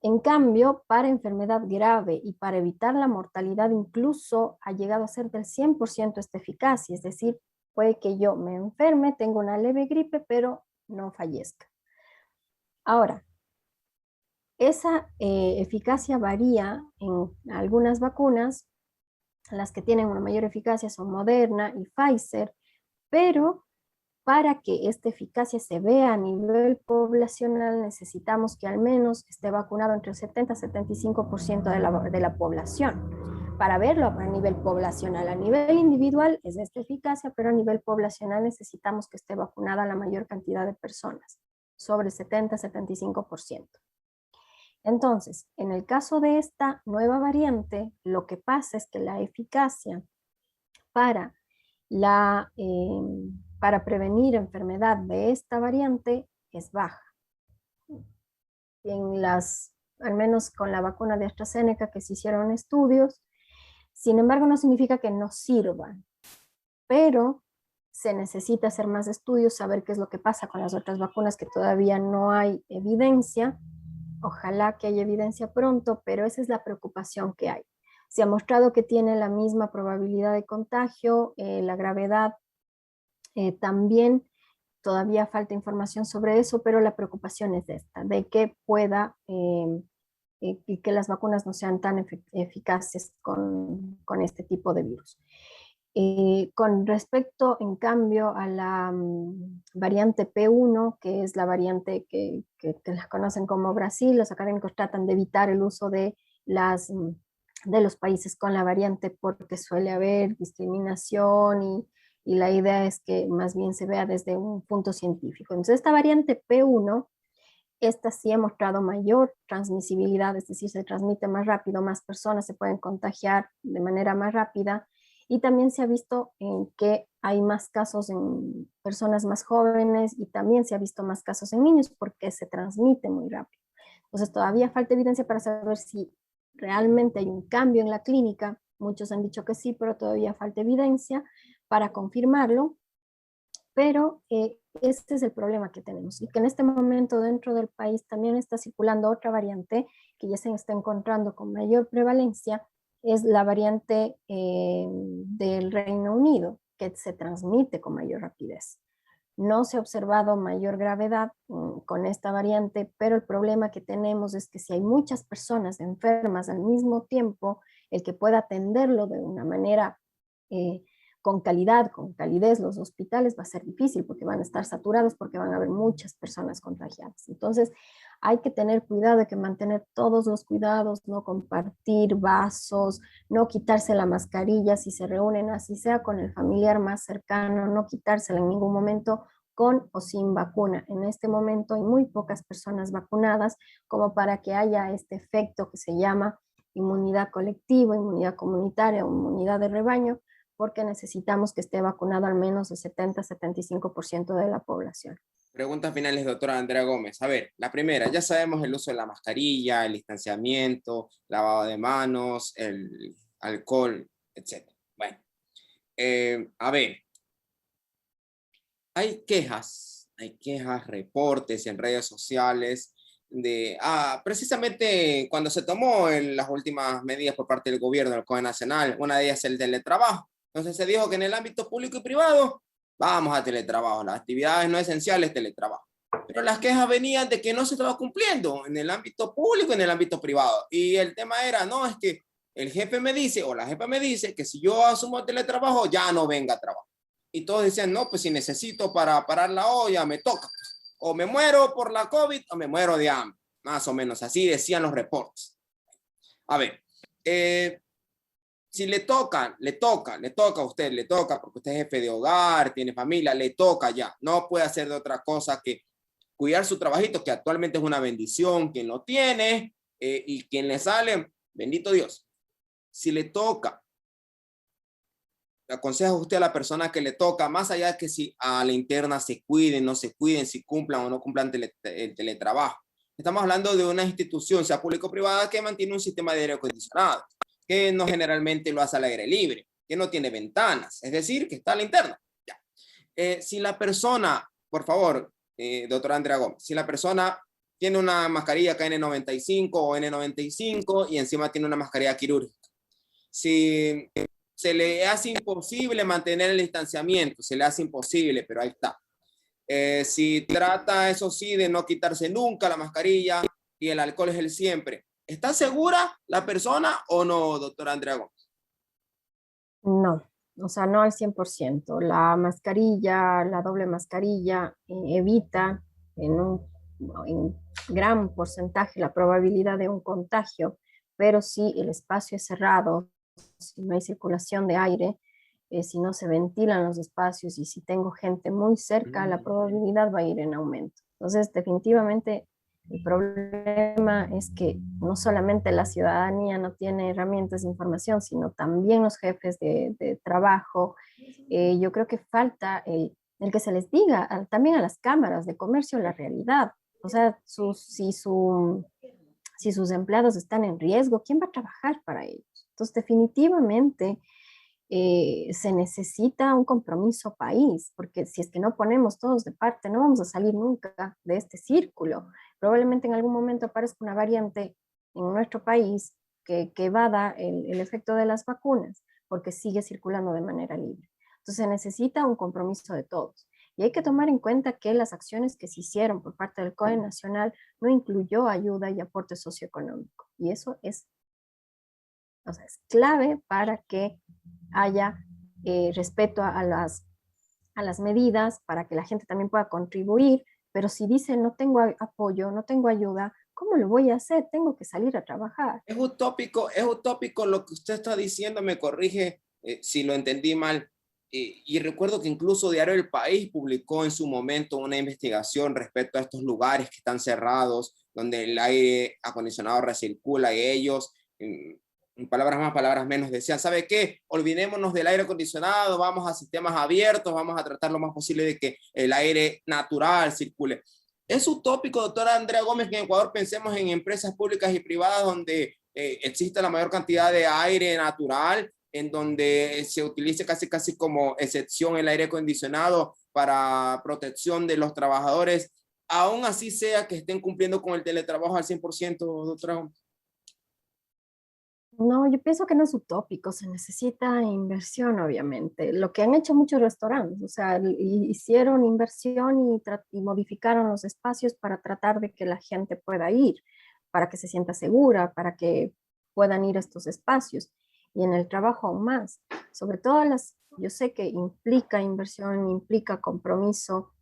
En cambio, para enfermedad grave y para evitar la mortalidad, incluso ha llegado a ser del 100% esta eficacia, es decir, puede que yo me enferme, tengo una leve gripe, pero no fallezca. Ahora, esa eficacia varía en algunas vacunas. Las que tienen una mayor eficacia son Moderna y Pfizer, pero para que esta eficacia se vea a nivel poblacional necesitamos que al menos esté vacunado entre el 70 y 75% de la población. Para verlo a nivel poblacional, a nivel individual es esta eficacia, pero a nivel poblacional necesitamos que esté vacunada la mayor cantidad de personas, sobre el 70-75%. Entonces, en el caso de esta nueva variante, lo que pasa es que la eficacia para para prevenir enfermedad de esta variante es baja. Al menos con la vacuna de AstraZeneca que se hicieron estudios, sin embargo no significa que no sirvan, pero se necesita hacer más estudios, saber qué es lo que pasa con las otras vacunas que todavía no hay evidencia. Ojalá que haya evidencia pronto, pero esa es la preocupación que hay. Se ha mostrado que tiene la misma probabilidad de contagio, la gravedad también, todavía falta información sobre eso, pero la preocupación es esta, de que pueda y que las vacunas no sean tan eficaces con este tipo de virus. Con respecto, en cambio, a la variante P1, que es la variante que las conocen como Brasil, los académicos tratan de evitar el uso de los países con la variante porque suele haber discriminación y la idea es que más bien se vea desde un punto científico. Entonces, esta variante P1, esta sí ha mostrado mayor transmisibilidad, es decir, se transmite más rápido, más personas se pueden contagiar de manera más rápida, y también se ha visto que hay más casos en personas más jóvenes y también se ha visto más casos en niños porque se transmite muy rápido. Entonces todavía falta evidencia para saber si realmente hay un cambio en la clínica. Muchos han dicho que sí, pero todavía falta evidencia para confirmarlo. Pero este es el problema que tenemos y que en este momento dentro del país también está circulando otra variante que ya se está encontrando con mayor prevalencia, es la variante del Reino Unido, que se transmite con mayor rapidez. No se ha observado mayor gravedad con esta variante, pero el problema que tenemos es que si hay muchas personas enfermas al mismo tiempo, el que pueda atenderlo de una manera con calidad, con calidez, los hospitales va a ser difícil porque van a estar saturados porque van a haber muchas personas contagiadas. Entonces hay que tener cuidado, hay que mantener todos los cuidados, no compartir vasos, no quitarse la mascarilla si se reúnen, así sea con el familiar más cercano, no quitársela en ningún momento con o sin vacuna. En este momento hay muy pocas personas vacunadas como para que haya este efecto que se llama inmunidad colectiva, inmunidad comunitaria o inmunidad de rebaño, porque necesitamos que esté vacunado al menos el 70-75% de la población. Preguntas finales, doctora Andrea Gómez. A ver, la primera, ya sabemos el uso de la mascarilla, el distanciamiento, lavado de manos, el alcohol, etc. Bueno, a ver, hay quejas, reportes en redes sociales de, precisamente cuando se tomó las últimas medidas por parte del gobierno del COE Nacional, una de ellas es el teletrabajo. Entonces se dijo que en el ámbito público y privado vamos a teletrabajo, las actividades no esenciales teletrabajo. Pero las quejas venían de que no se estaba cumpliendo en el ámbito público y en el ámbito privado. Y el tema era, no, es que el jefe me dice o la jefa me dice que si yo asumo el teletrabajo ya no venga a trabajar. Y todos decían, no, pues si necesito para parar la olla me toca. O me muero por la COVID o me muero de hambre. Más o menos, así decían los reportes. A ver, si le toca a usted, le toca porque usted es jefe de hogar, tiene familia, le toca ya. No puede hacer de otra cosa que cuidar su trabajito, que actualmente es una bendición, quien lo tiene y quien le sale, bendito Dios. Si le toca, le aconseja usted a la persona que le toca, más allá de que si a la interna se cuiden, no se cuiden, si cumplan o no cumplan el teletrabajo. Estamos hablando de una institución, sea público o privada, que mantiene un sistema de aire acondicionado. que no generalmente lo hace al aire libre, que no tiene ventanas, es decir, que está a la interna. Ya. Si la persona, por favor, doctora Andrea Gómez, si la persona tiene una mascarilla KN95 o N95 y encima tiene una mascarilla quirúrgica, si se le hace imposible mantener el distanciamiento, se le hace imposible, pero ahí está. Si trata, eso sí, de no quitarse nunca la mascarilla y el alcohol es el siempre, ¿está segura la persona o no, doctora Andrea Gómez? No, o sea, no al 100%. La mascarilla, la doble mascarilla, evita en gran porcentaje la probabilidad de un contagio, pero si el espacio es cerrado, si no hay circulación de aire, si no se ventilan los espacios y si tengo gente muy cerca, la probabilidad va a ir en aumento. Entonces, definitivamente, el problema es que no solamente la ciudadanía no tiene herramientas de información, sino también los jefes de trabajo. Yo creo que falta el que se les diga también a las cámaras de comercio la realidad. O sea, si sus empleados están en riesgo, ¿quién va a trabajar para ellos? Entonces, definitivamente se necesita un compromiso país, porque si es que no ponemos todos de parte, no vamos a salir nunca de este círculo. Probablemente en algún momento aparezca una variante en nuestro país que evada el efecto de las vacunas, porque sigue circulando de manera libre. Entonces se necesita un compromiso de todos. Y hay que tomar en cuenta que las acciones que se hicieron por parte del COE Nacional no incluyó ayuda y aporte socioeconómico. Y eso es, o sea, es clave para que haya respeto a las medidas, para que la gente también pueda contribuir, pero si dice no tengo apoyo, no tengo ayuda, ¿cómo lo voy a hacer? Tengo que salir a trabajar. Es utópico lo que usted está diciendo, me corrige si lo entendí mal. Y recuerdo que incluso Diario El País publicó en su momento una investigación respecto a estos lugares que están cerrados, donde el aire acondicionado recircula y ellos, en palabras más, palabras menos, decían, ¿sabe qué? Olvidémonos del aire acondicionado, vamos a sistemas abiertos, vamos a tratar lo más posible de que el aire natural circule. Es utópico, doctora Andrea Gómez, que en Ecuador pensemos en empresas públicas y privadas donde exista la mayor cantidad de aire natural, en donde se utilice casi como excepción el aire acondicionado para protección de los trabajadores, aún así sea que estén cumpliendo con el teletrabajo al 100%, doctora Gómez. No, yo pienso que no es utópico, se necesita inversión, obviamente. Lo que han hecho muchos restaurantes, o sea, hicieron inversión y modificaron los espacios para tratar de que la gente pueda ir, para que se sienta segura, para que puedan ir a estos espacios. Y en el trabajo aún más. Sobre todo yo sé que implica inversión, implica compromiso,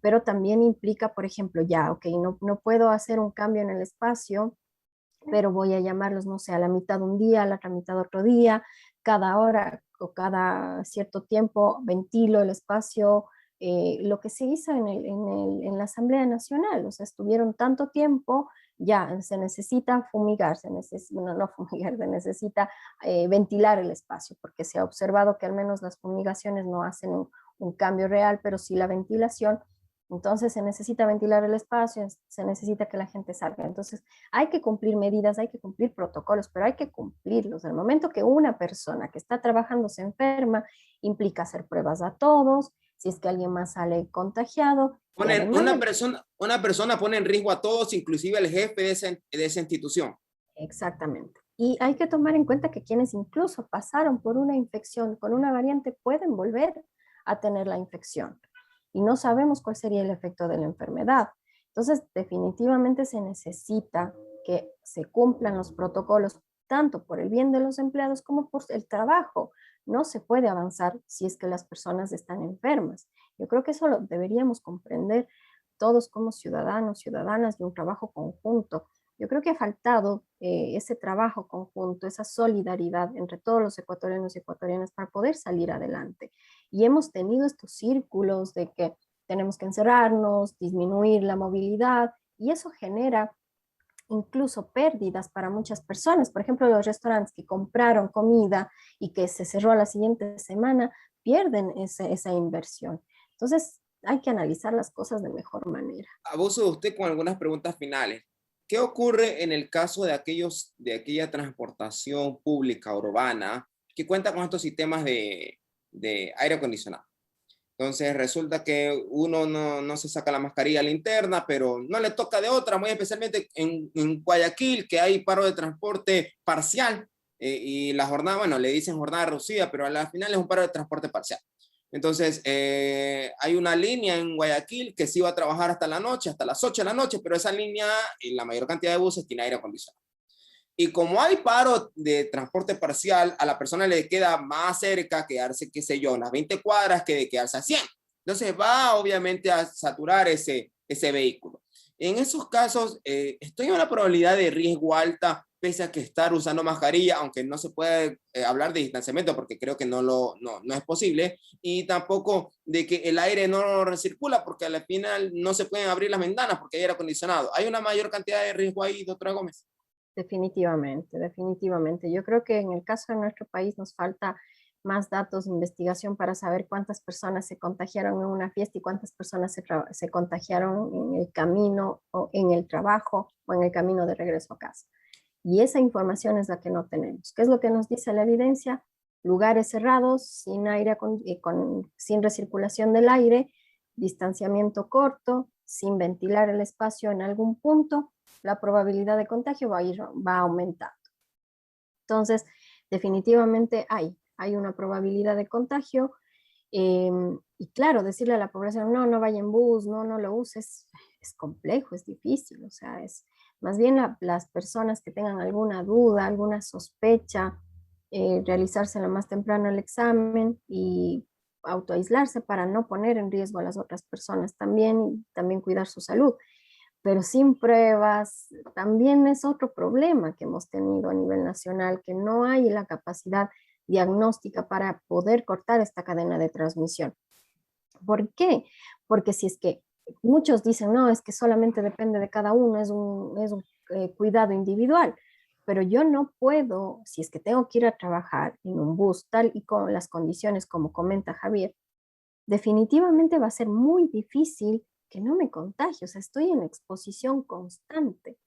pero también implica, por ejemplo, no puedo hacer un cambio en el espacio, pero voy a llamarlos, no sé, a la mitad un día, a la otra mitad otro día, cada hora o cada cierto tiempo ventilo el espacio, lo que se hizo en la Asamblea Nacional, o sea, estuvieron tanto tiempo, ya se necesita fumigar, no fumigar, se necesita ventilar el espacio, porque se ha observado que al menos las fumigaciones no hacen un cambio real, pero sí la ventilación. Entonces se necesita ventilar el espacio, se necesita que la gente salga. Entonces hay que cumplir medidas, hay que cumplir protocolos, pero hay que cumplirlos. El momento que una persona que está trabajando se enferma, implica hacer pruebas a todos, si es que alguien más sale contagiado. Una persona pone en riesgo a todos, inclusive al jefe de esa institución. Exactamente. Y hay que tomar en cuenta que quienes incluso pasaron por una infección con una variante pueden volver a tener la infección. Y no sabemos cuál sería el efecto de la enfermedad. Entonces, definitivamente se necesita que se cumplan los protocolos, tanto por el bien de los empleados como por el trabajo. No se puede avanzar si es que las personas están enfermas. Yo creo que eso lo deberíamos comprender todos como ciudadanos, ciudadanas, de un trabajo conjunto. Yo creo que ha faltado ese trabajo conjunto, esa solidaridad entre todos los ecuatorianos y ecuatorianas para poder salir adelante. Y hemos tenido estos círculos de que tenemos que encerrarnos, disminuir la movilidad, y eso genera incluso pérdidas para muchas personas. Por ejemplo, los restaurantes que compraron comida y que se cerró la siguiente semana, pierden esa inversión. Entonces, hay que analizar las cosas de mejor manera. Abuso de usted con algunas preguntas finales. ¿qué ocurre en el caso de aquella transportación pública urbana que cuenta con estos sistemas de aire acondicionado? Entonces resulta que uno no se saca la mascarilla linterna, pero no le toca de otra, muy especialmente en Guayaquil, que hay paro de transporte parcial, y la jornada, bueno, le dicen jornada reducida, pero al final es un paro de transporte parcial. Entonces, hay una línea en Guayaquil que sí va a trabajar hasta la noche, hasta las 8 de la noche, pero esa línea, en la mayor cantidad de buses, tiene aire acondicionado. Y como hay paro de transporte parcial, a la persona le queda más cerca quedarse, qué sé yo, unas 20 cuadras que de quedarse a 100. Entonces va obviamente a saturar ese vehículo. En esos casos, estoy en una probabilidad de riesgo alta, pese a que estar usando mascarilla, aunque no se puede hablar de distanciamiento, porque creo que no es posible, y tampoco de que el aire no recircula, porque al final no se pueden abrir las ventanas porque hay aire acondicionado. ¿Hay una mayor cantidad de riesgo ahí, doctora Gómez? Definitivamente, definitivamente. Yo creo que en el caso de nuestro país nos falta más datos de investigación para saber cuántas personas se contagiaron en una fiesta y cuántas personas se contagiaron en el camino o en el trabajo o en el camino de regreso a casa. Y esa información es la que no tenemos. ¿Qué es lo que nos dice la evidencia? Lugares cerrados, sin aire, sin recirculación del aire, distanciamiento corto, sin ventilar el espacio en algún punto, la probabilidad de contagio va aumentando. Entonces, definitivamente hay una probabilidad de contagio, y claro, decirle a la población, no vaya en bus, no lo uses, es complejo, es difícil, o sea, es más bien las personas que tengan alguna duda, alguna sospecha, realizarse lo más temprano el examen y autoaislarse para no poner en riesgo a las otras personas también, y también cuidar su salud. Pero sin pruebas también es otro problema que hemos tenido a nivel nacional, que no hay la capacidad diagnóstica para poder cortar esta cadena de transmisión. ¿Por qué? Porque si es que muchos dicen, no, es que solamente depende de cada uno, es un cuidado individual, pero yo no puedo, si es que tengo que ir a trabajar en un bus tal y con las condiciones como comenta Javier, definitivamente va a ser muy difícil que no me contagio, o sea, estoy en exposición constante.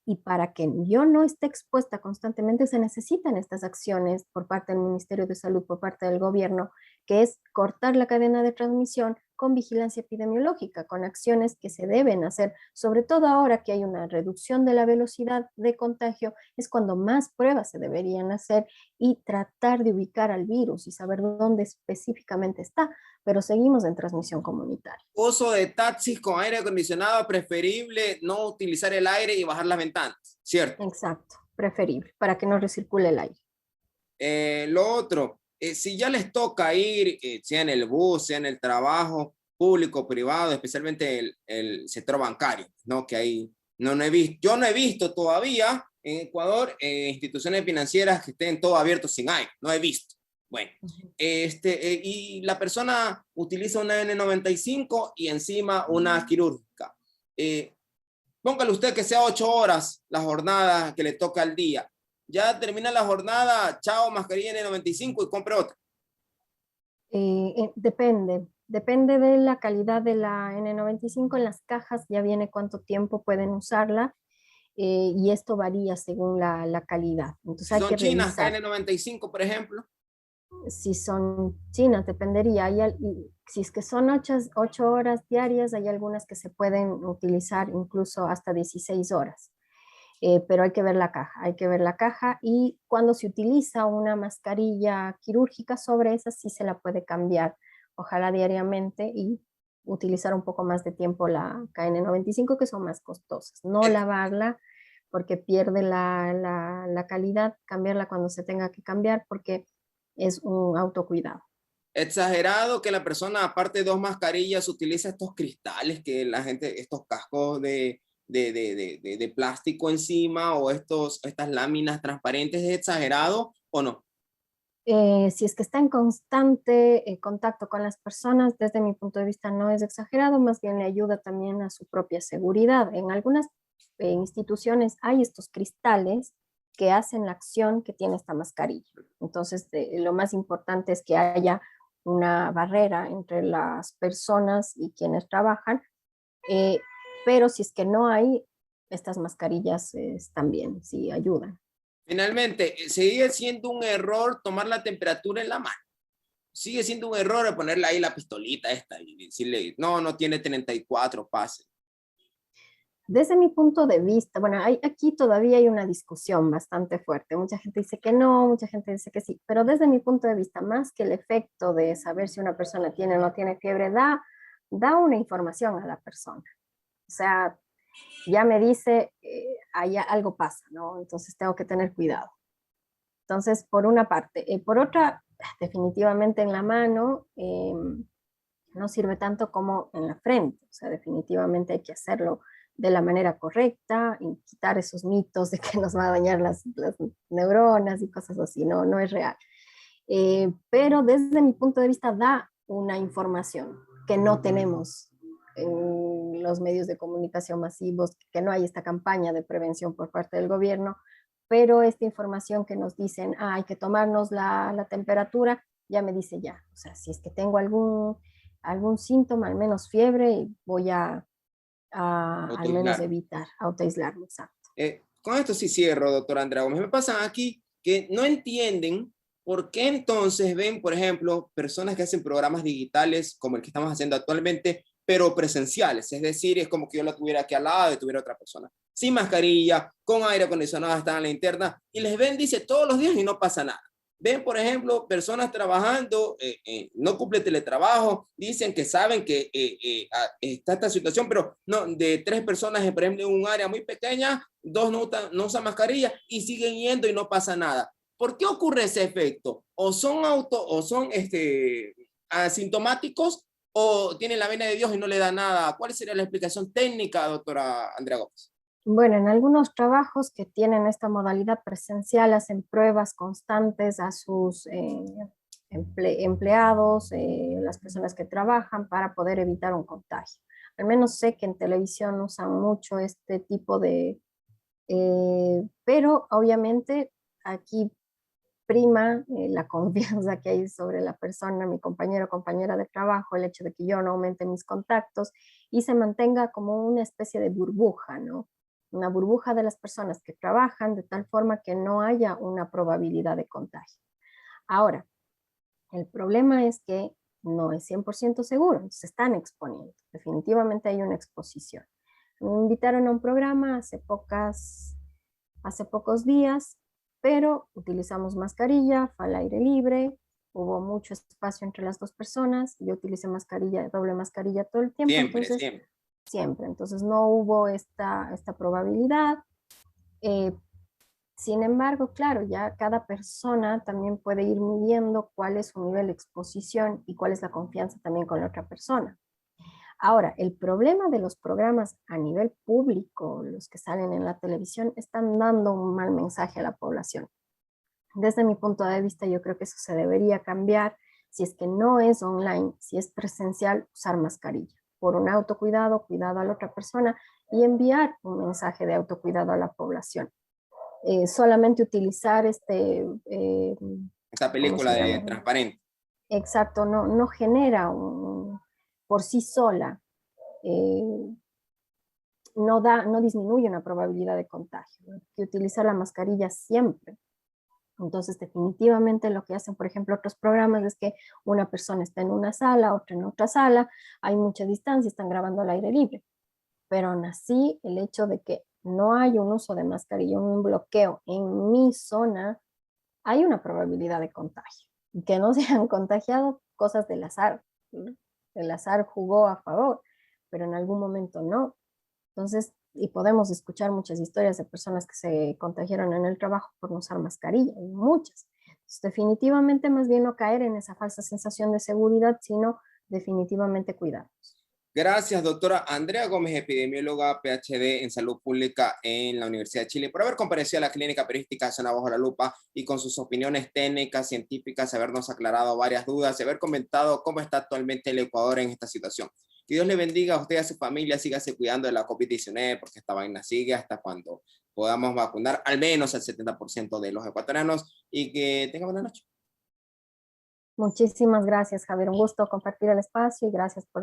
Y para que yo no esté expuesta constantemente se necesitan estas acciones por parte del Ministerio de Salud, por parte del gobierno, que es cortar la cadena de transmisión con vigilancia epidemiológica, con acciones que se deben hacer, sobre todo ahora que hay una reducción de la velocidad de contagio, es cuando más pruebas se deberían hacer y tratar de ubicar al virus y saber dónde específicamente está, pero seguimos en transmisión comunitaria. Uso de taxis con aire acondicionado, preferible no utilizar el aire y bajar las ventanas, ¿cierto? Exacto, preferible, para que no recircule el aire. Lo otro, si ya les toca ir, sea en el bus, sea en el trabajo público, privado, especialmente el sector bancario, ¿no? Que ahí yo no he visto todavía en Ecuador instituciones financieras que estén todo abiertos sin aire, no he visto. Bueno, y la persona utiliza una N95 y encima una quirúrgica. Póngale usted que sea 8 horas la jornada que le toca al día. Ya termina la jornada, chao, mascarilla N95 y compre otra. Depende de la calidad de la N95. En las cajas ya viene cuánto tiempo pueden usarla, y esto varía según la calidad. Entonces hay Son que chinas, revisar. N95, por ejemplo. Si son chinas, dependería. Si es que son 8 horas diarias, hay algunas que se pueden utilizar incluso hasta 16 horas. Pero hay que ver la caja, y cuando se utiliza una mascarilla quirúrgica, sobre esa sí se la puede cambiar, ojalá diariamente, y utilizar un poco más de tiempo la KN95, que son más costosas. No lavarla porque pierde la calidad, cambiarla cuando se tenga que cambiar porque es un autocuidado. Exagerado que la persona, aparte de 2 mascarillas, utiliza estos cristales que la gente, estos cascos de plástico encima, o estas láminas transparentes. ¿Es exagerado o no? Si es que está en constante contacto con las personas, desde mi punto de vista no es exagerado, más bien le ayuda también a su propia seguridad. En algunas instituciones hay estos cristales que hacen la acción que tiene esta mascarilla. Entonces, lo más importante es que haya una barrera entre las personas y quienes trabajan, pero si es que no hay, estas mascarillas también sí ayudan. Finalmente, sigue siendo un error tomar la temperatura en la mano. Sigue siendo un error ponerle ahí la pistolita esta y decirle, no, no tiene 34, pase. Desde mi punto de vista, bueno, aquí todavía hay una discusión bastante fuerte. Mucha gente dice que no, mucha gente dice que sí, pero desde mi punto de vista, más que el efecto de saber si una persona tiene o no tiene fiebre, da una información a la persona. O sea, ya me dice, algo pasa, ¿no? Entonces tengo que tener cuidado. Entonces, por una parte. Por otra, definitivamente en la mano no sirve tanto como en la frente. O sea, definitivamente hay que hacerlo de la manera correcta y quitar esos mitos de que nos va a dañar las neuronas y cosas así. No, no es real. Pero desde mi punto de vista da una información que no tenemos en los medios de comunicación masivos, que no hay esta campaña de prevención por parte del gobierno, pero esta información que nos dicen, hay que tomarnos la temperatura, ya me dice ya. O sea, si es que tengo algún síntoma, al menos fiebre, voy a al menos evitar autoaislarme. Exacto. Con esto sí cierro, doctora Andrea Gómez. Me pasa aquí que no entienden por qué entonces ven, por ejemplo, personas que hacen programas digitales como el que estamos haciendo actualmente, pero presenciales. Es decir, es como que yo la tuviera aquí al lado y tuviera otra persona. Sin mascarilla, con aire acondicionado, están en la interna y les ven, dice, todos los días y no pasa nada. Ven, por ejemplo, personas trabajando, no cumple teletrabajo, dicen que saben que está esta situación, pero no, de 3 personas, por ejemplo, en un área muy pequeña, 2 no usan mascarilla y siguen yendo y no pasa nada. ¿Por qué ocurre ese efecto? O son asintomáticos o tienen la vena de Dios y no le da nada. ¿Cuál sería la explicación técnica, doctora Andrea Gómez? Bueno, en algunos trabajos que tienen esta modalidad presencial hacen pruebas constantes a sus empleados, las personas que trabajan para poder evitar un contagio. Al menos sé que en televisión usan mucho este tipo pero obviamente aquí prima la confianza que hay sobre la persona, mi compañero o compañera de trabajo, el hecho de que yo no aumente mis contactos y se mantenga como una especie de burbuja, ¿no? Una burbuja de las personas que trabajan de tal forma que no haya una probabilidad de contagio. Ahora, el problema es que no es 100% seguro, se están exponiendo, definitivamente hay una exposición. Me invitaron a un programa hace pocos días, pero utilizamos mascarilla, fue al aire libre, hubo mucho espacio entre las 2 personas, yo utilicé doble mascarilla todo el tiempo, siempre. Entonces no hubo esta probabilidad. Sin embargo, claro, ya cada persona también puede ir midiendo cuál es su nivel de exposición y cuál es la confianza también con la otra persona. Ahora, el problema de los programas a nivel público, los que salen en la televisión, están dando un mal mensaje a la población. Desde mi punto de vista, yo creo que eso se debería cambiar. Si es que no es online, si es presencial, usar mascarilla. Por un autocuidado, cuidado a la otra persona y enviar un mensaje de autocuidado a la población. Solamente utilizar esta película de transparente. Exacto, no genera por sí sola, no disminuye una probabilidad de contagio. Hay que utilizar la mascarilla siempre. Entonces, definitivamente lo que hacen, por ejemplo, otros programas es que una persona está en una sala, otra en otra sala, hay mucha distancia, están grabando al aire libre. Pero aún así, el hecho de que no hay un uso de mascarilla, un bloqueo en mi zona, hay una probabilidad de contagio. Y que no se han contagiado, cosas del azar, ¿no? El azar jugó a favor, pero en algún momento no. Entonces, y podemos escuchar muchas historias de personas que se contagiaron en el trabajo por no usar mascarilla, y muchas. Entonces, definitivamente más bien no caer en esa falsa sensación de seguridad, sino definitivamente cuidarnos. Gracias, doctora Andrea Gómez, epidemióloga, PhD en Salud Pública en la Universidad de Chile, por haber comparecido a la Clínica Periodística Zona Bajo la Lupa y con sus opiniones técnicas, científicas, habernos aclarado varias dudas y haber comentado cómo está actualmente el Ecuador en esta situación. Que Dios le bendiga a usted y a su familia, sígase cuidando de la COVID-19 porque esta vaina sigue hasta cuando podamos vacunar al menos al 70% de los ecuatorianos y que tenga buena noche. Muchísimas gracias, Javier. Un gusto compartir el espacio y gracias por